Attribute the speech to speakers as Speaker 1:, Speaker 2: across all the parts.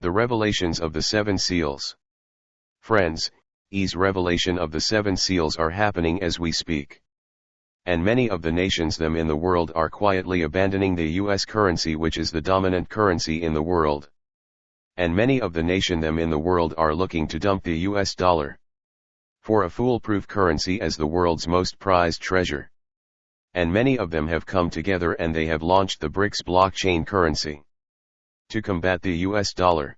Speaker 1: The revelations of the 7 seals. Friends, Iy's revelation of the 7 seals are happening as we speak. And many of the nations them in the world are quietly abandoning the US currency, which is the dominant currency in the world. And many of the nation them in the world are looking to dump the US dollar for a foolproof currency as the world's most prized treasure. And many of them have come together and they have launched the BRICS blockchain currency to combat the US dollar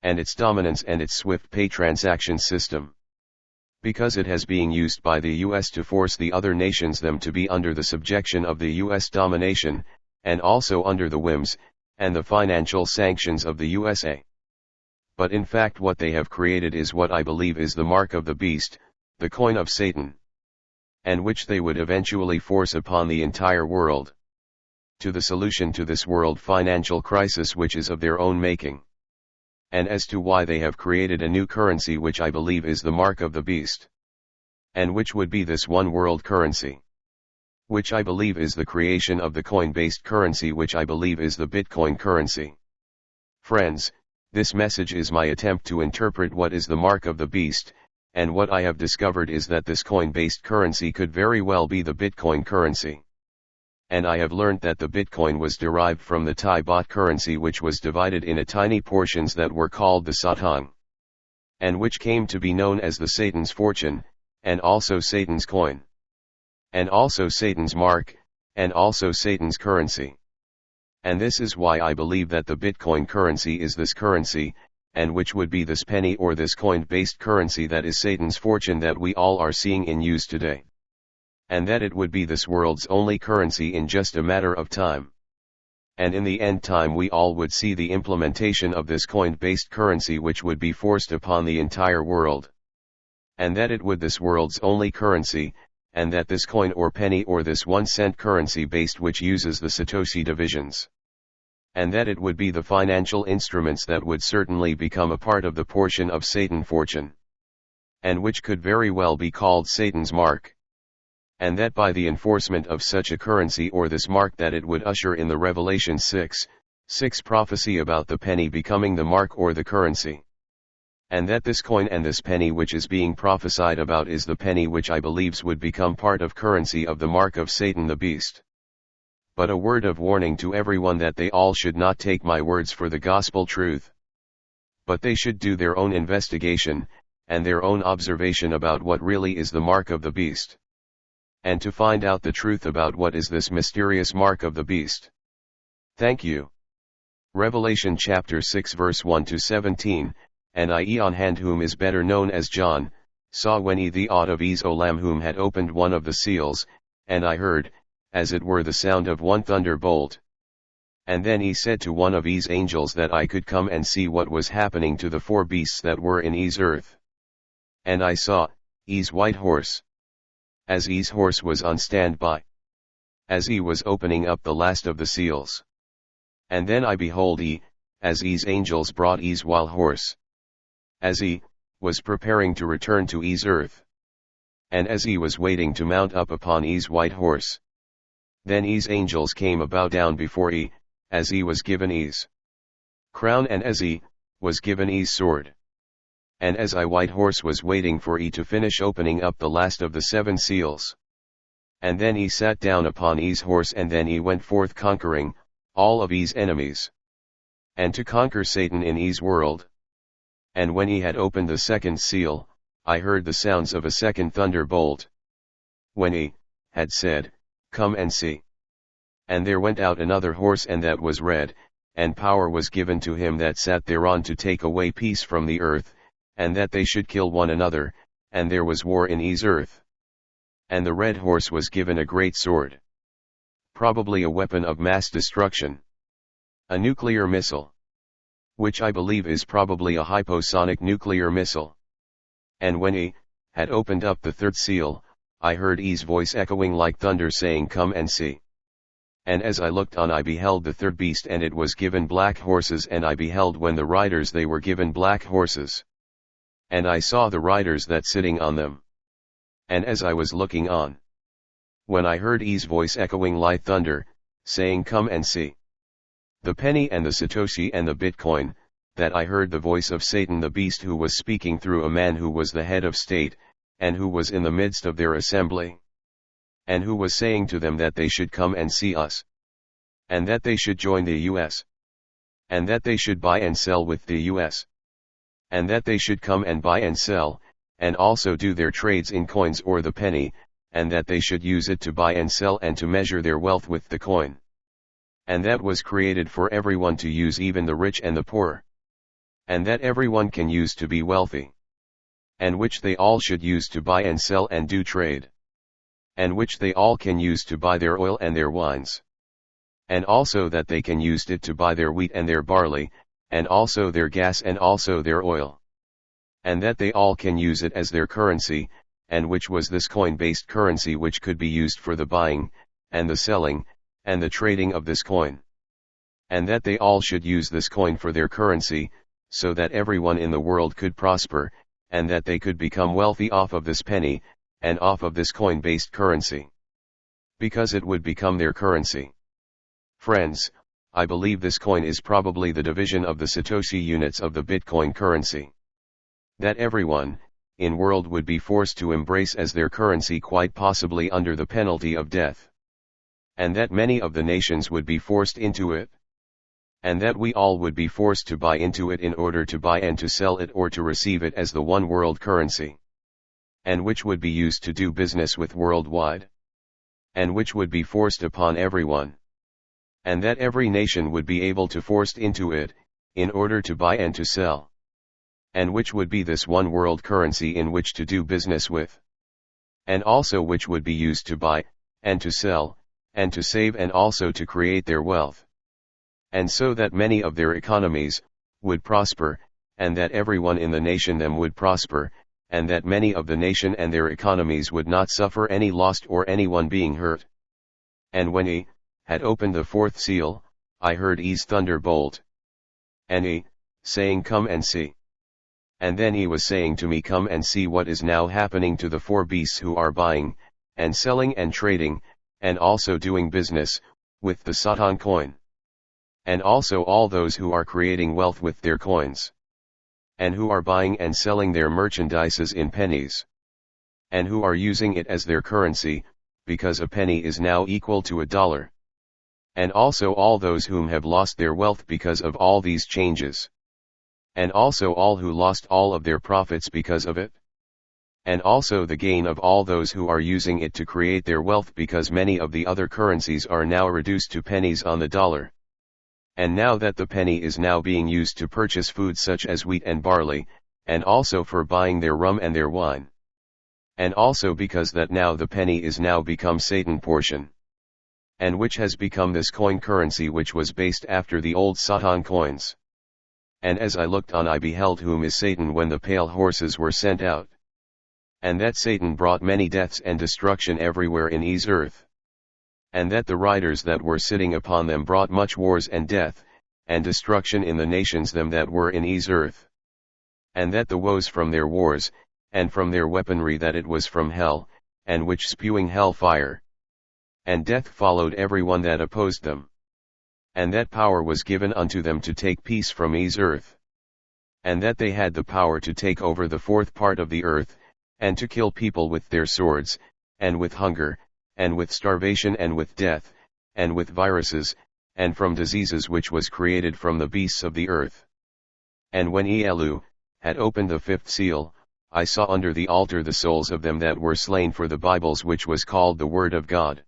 Speaker 1: and its dominance and its swift pay transaction system, because it has being used by the US to force the other nations them to be under the subjection of the US domination, and also under the whims and the financial sanctions of the USA. But in fact what they have created is what I believe is the mark of the beast, the coin of Satan, and which they would eventually force upon the entire world, to the solution to this world financial crisis which is of their own making. And as to why they have created a new currency which I believe is the mark of the beast, and which would be this one world currency, which I believe is the creation of the coin-based currency, which I believe is the Bitcoin currency. Friends, this message is my attempt to interpret what is the mark of the beast, and what I have discovered is that this coin-based currency could very well be the Bitcoin currency. And I have learned that the Bitcoin was derived from the Thai baht currency, which was divided in tiny portions that were called the Satang, and which came to be known as the Satan's fortune, and also Satan's coin, and also Satan's mark, and also Satan's currency. And this is why I believe that the Bitcoin currency is this currency, and which would be this penny or this coin-based currency that is Satan's fortune that we all are seeing in use today. And that it would be this world's only currency in just a matter of time. And in the end time we all would see the implementation of this coin-based currency which would be forced upon the entire world. And that it would this world's only currency, and that this coin or penny or this 1-cent currency based which uses the Satoshi divisions. And that it would be the financial instruments that would certainly become a part of the portion of Satan fortune. And which could very well be called Satan's mark. And that by the enforcement of such a currency or this mark that it would usher in the Revelation 6:6 prophecy about the penny becoming the mark or the currency. And that this coin and this penny which is being prophesied about is the penny which I believes would become part of currency of the mark of Satan the beast. But a word of warning to everyone that they all should not take my words for the gospel truth. But they should do their own investigation, and their own observation about what really is the mark of the beast. And to find out the truth about what is this mysterious mark of the beast. Thank you. Revelation chapter 6 verse 1 to 17, and Iy'ELU whom is better known as John, saw when he the odd of Elu'hymn whom had opened one of the seals, and I heard, as it were the sound of one thunderbolt. And then he said to one of Iy's angels that I could come and see what was happening to the 4 beasts that were in Iys Earth. And I saw, Iy's white horse. As Iy's horse was on standby. As he was opening up the last of the seals. And then I behold as Iy's angels brought Iy's wild horse. As he was preparing to return to Iys Earth. And as he was waiting to mount up upon Iy's white horse. Then Iy's angels came bow down before as he was given Iy's crown and as he was given Iy's sword. And as I white horse was waiting for to finish opening up the last of the 7 seals. And then he sat down upon Iy's horse and then he went forth conquering all of Iy's enemies. And to conquer Satan in Iy's world. And when he had opened the 2nd seal, I heard the sounds of a 2nd thunderbolt. When he had said, Come and see. And there went out another horse and that was red, and power was given to him that sat thereon to take away peace from the earth, and that they should kill one another, and there was war in Iys Earth. And the red horse was given a great sword. Probably a weapon of mass destruction. A nuclear missile. Which I believe is probably a hypersonic nuclear missile. And when he had opened up the 3rd seal, I heard Iy's voice echoing like thunder saying, Come and see. And as I looked on I beheld the 3rd beast and it was given black horses and I beheld when the riders they were given black horses. And I saw the riders that sitting on them. And as I was looking on, when I heard Iy's voice echoing like thunder, saying Come and see. The penny and the Satoshi and the Bitcoin, that I heard the voice of Satan the beast, who was speaking through a man who was the head of state, and who was in the midst of their assembly, and who was saying to them that they should come and see us, and that they should join the US, and that they should buy and sell with the US, and that they should come and buy and sell, and also do their trades in coins or the penny, and that they should use it to buy and sell and to measure their wealth with the coin. And that was created for everyone to use, even the rich and the poor. And that everyone can use to be wealthy. And which they all should use to buy and sell and do trade. And which they all can use to buy their oil and their wines. And also that they can use it to buy their wheat and their barley, and also their gas and also their oil. And that they all can use it as their currency, and which was this coin-based currency which could be used for the buying, and the selling, and the trading of this coin. And that they all should use this coin for their currency, so that everyone in the world could prosper, and that they could become wealthy off of this penny, and off of this coin-based currency. Because it would become their currency. Friends, I believe this coin is probably the division of the Satoshi units of the Bitcoin currency. That everyone, in world would be forced to embrace as their currency, quite possibly under the penalty of death. And that many of the nations would be forced into it. And that we all would be forced to buy into it in order to buy and to sell it, or to receive it as the one world currency. And which would be used to do business with worldwide. And which would be forced upon everyone. And that every nation would be able to forced into it, in order to buy and to sell. And which would be this one world currency in which to do business with. And also which would be used to buy, and to sell, and to save, and also to create their wealth. And so that many of their economies would prosper, and that everyone in the nation them would prosper, and that many of the nation and their economies would not suffer any loss or anyone being hurt. And when he had opened the fourth seal, I heard Iy's thunderbolt. And he, saying, "Come and see." And then he was saying to me, "Come and see what is now happening to the four beasts who are buying, and selling and trading, and also doing business, with the Satan coin. And also all those who are creating wealth with their coins. And who are buying and selling their merchandises in pennies. And who are using it as their currency, because a penny is now equal to $1. And also all those whom have lost their wealth because of all these changes. And also all who lost all of their profits because of it. And also the gain of all those who are using it to create their wealth, because many of the other currencies are now reduced to pennies on the dollar. And now that the penny is now being used to purchase food such as wheat and barley, and also for buying their rum and their wine. And also because that now the penny is now become Satan portion. And which has become this coin currency, which was based after the old Satan coins. And as I looked on, I beheld whom is Satan when the pale horses were sent out. And that Satan brought many deaths and destruction everywhere in Iys Earth. And that the riders that were sitting upon them brought much wars and death, and destruction in the nations them that were in Iys Earth. And that the woes from their wars, and from their weaponry, that it was from hell, and which spewing hell fire. And death followed everyone that opposed them. And that power was given unto them to take peace from Iys Earth. And that they had the power to take over the fourth part of the earth, and to kill people with their swords, and with hunger, and with starvation, and with death, and with viruses, and from diseases which was created from the beasts of the earth. And when Iy'ELU had opened the fifth seal, I saw under the altar the souls of them that were slain for the Bibles, which was called the Word of God.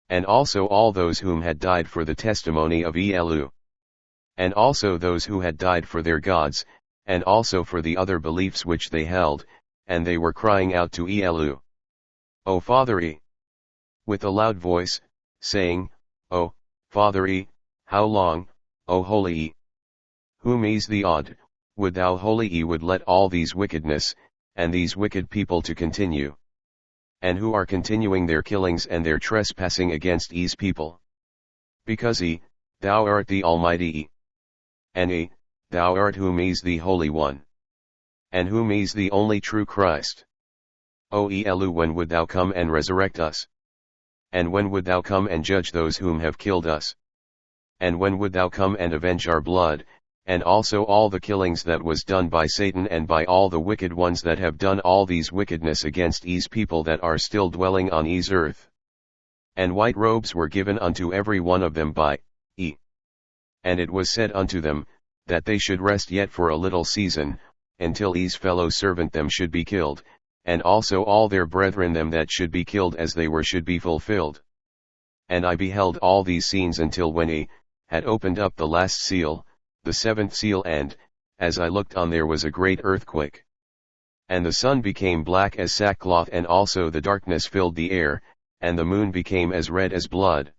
Speaker 1: And also all those whom had died for the testimony of Iy'ELU. And also those who had died for their gods, and also for the other beliefs which they held, and they were crying out to Iy'ELU, "O Father Iy," with a loud voice, saying, "O Father Iy, how long, O Holy Iy? Whom is the odd, would thou Holy Iy would let all these wickedness, and these wicked people to continue? And who are continuing their killings and their trespassing against Iy's people? Because Iy, thou art the Almighty Iy. And Iy, thou art whom is the Holy One. And whom is the only true Christ. O Iy'ELU, when would thou come and resurrect us? And when would thou come and judge those whom have killed us? And when would thou come and avenge our blood, and also all the killings that was done by Satan and by all the wicked ones that have done all these wickedness against Iy's people that are still dwelling on Iy's earth. And white robes were given unto every one of them by Iy. And it was said unto them, that they should rest yet for a little season, until Iy's fellow servant them should be killed, and also all their brethren them that should be killed as they were should be fulfilled. And I beheld all these scenes until when Iy had opened up the last seal, the seventh seal, and, as I looked on, there was a great earthquake. And the sun became black as sackcloth, and also the darkness filled the air, and the moon became as red as blood.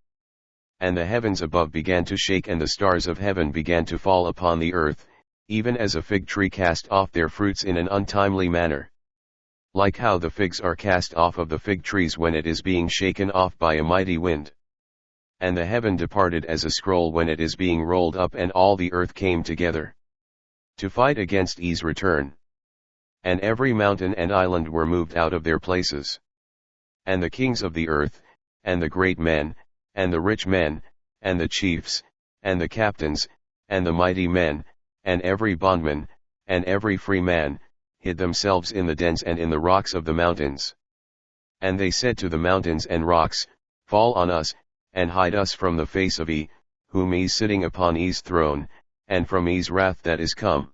Speaker 1: And the heavens above began to shake, and the stars of heaven began to fall upon the earth, even as a fig tree cast off their fruits in an untimely manner. Like how the figs are cast off of the fig trees when it is being shaken off by a mighty wind. And the heaven departed as a scroll when it is being rolled up, and all the earth came together to fight against Iy's return. And every mountain and island were moved out of their places. And the kings of the earth, and the great men, and the rich men, and the chiefs, and the captains, and the mighty men, and every bondman, and every free man, hid themselves in the dens and in the rocks of the mountains. And they said to the mountains and rocks, Fall on us, and hide us from the face of Iy, whom is sitting upon Iy's throne, and from Iy's wrath that is come.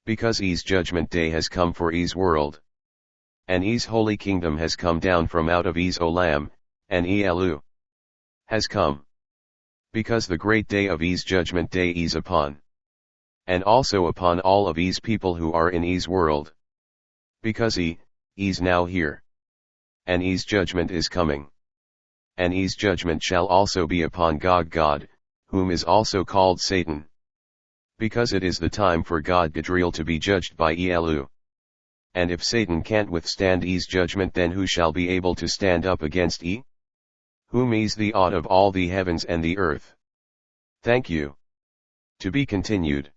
Speaker 1: Because Iy's judgment day has come for Iy's world. And Iy's holy kingdom has come down from out of Iy's Olam, and Iy'ELU has come. Because the great day of Iy's judgment day is upon. And also upon all of Iy's people who are in Iy's world. Because Iy is now here. And Iy's judgment is coming. And Iy's judgment shall also be upon God, whom is also called Satan. Because it is the time for God Gadriel to be judged by Iy'ELU. And if Satan can't withstand Iy's judgment, then who shall be able to stand up against Iy? Whom is the odd of all the heavens and the earth. Thank you. To be continued.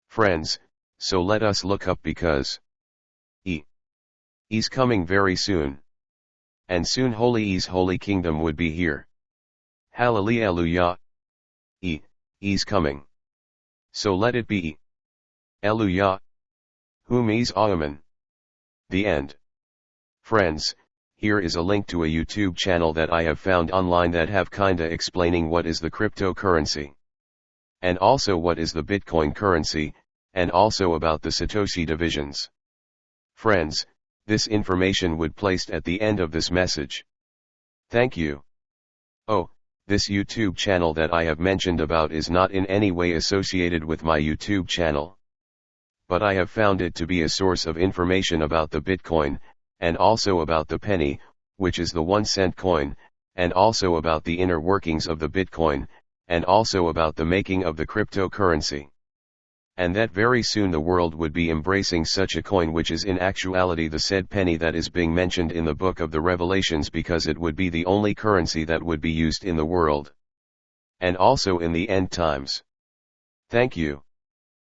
Speaker 1: Friends, so let us look up, because Iy is coming very soon. And soon holy Iy's holy kingdom would be here. Hallelujah. Iy is coming. So let it be. Elu'hymn. Whom is Aweman. The end. Friends, here is a link to a YouTube channel that I have found online that have kinda explaining what is the cryptocurrency. And also what is the Bitcoin currency, and also about the Satoshi divisions. Friends, this information would placed at the end of this message. Thank you. Oh, this YouTube channel that I have mentioned about is not in any way associated with my YouTube channel. But I have found it to be a source of information about the Bitcoin, and also about the penny, which is the 1-cent coin, and also about the inner workings of the Bitcoin, and also about the making of the cryptocurrency. And that very soon the world would be embracing such a coin, which is in actuality the said penny that is being mentioned in the book of the Revelations, because it would be the only currency that would be used in the world. And also in the end times. Thank you.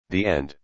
Speaker 1: The end.